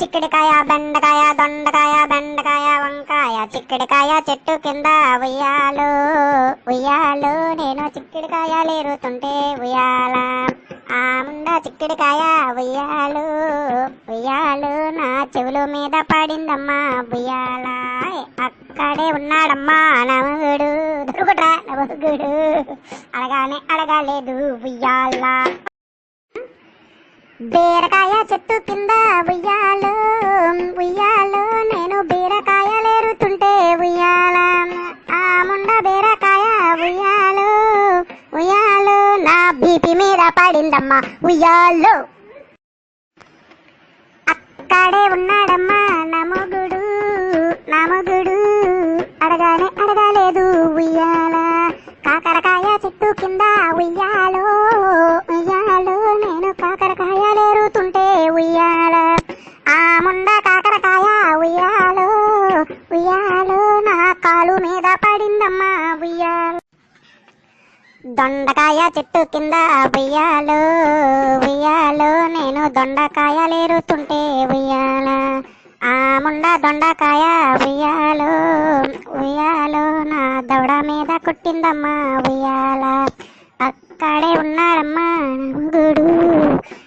చిక్కుడుకాయ బెండకాయ దొండకాయ బెండకాయ వంకాయ చిక్కుడుకాయ చెట్టు కింద ఉయ్యాలు ఉయ్యాలు నేను చిక్కుడుకాయలు ఏరుతుంటే ఉయ్యాల ఆ ముండ చిక్కుడుకాయ ఉయ్యాలు ఉయ్యాలు నా చెవుల మీద పడిందమ్మా ఉయ్యాల అక్కడే ఉన్నాడమ్మా నమగుడు దొరుకుట్రా నమగుడు అడగానే అడగలేదు ఉయ్యాల బీరకాయ చెట్టు కింద ఉయ్యాలు ఉయ్యాలు నేను బీరకాయలేరుతుంటే ఉయ్యాల ఆ ముండ బీరకాయ ఉయ్యాలు ఉయ్యాలు నా బీపీ మీద పడిందమ్మా ఉయ్యాలు అక్కడే ఉన్నాడమ్మా నమగుడు నమగుడు అడగానే అడగలేదు ఉయ్యాల కాకరకాయ చెట్టు కింద ఉయ్యాలు ఉయ్యాలు నేను కాకరకాయలేరుతుంటే ఉయ్యాల ఆ ముండ కాకరకాయ ఉయ్యాలు ఉయ్యాలు నా కాలు మీద పడిందమ్మా ఉయ్యాల దొండకాయ చెట్టు కింద ఉయ్యాలు ఉయ్యాలు నేను దొండకాయలేరుతుంటే ఉయ్యాల ఆ ముండ దొండకాయ ఉయ్యాలు ఉయ్యాలు నా దవడ మీద కుట్టిందమ్మా ఉయ్యాల అక్కడే ఉన్నాడమ్మా నమగుడు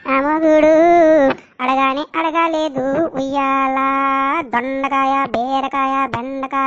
నమగుడు అడగానే అడగలేదు ఉయ్యాల దొండకాయ బీరకాయ బెండకాయ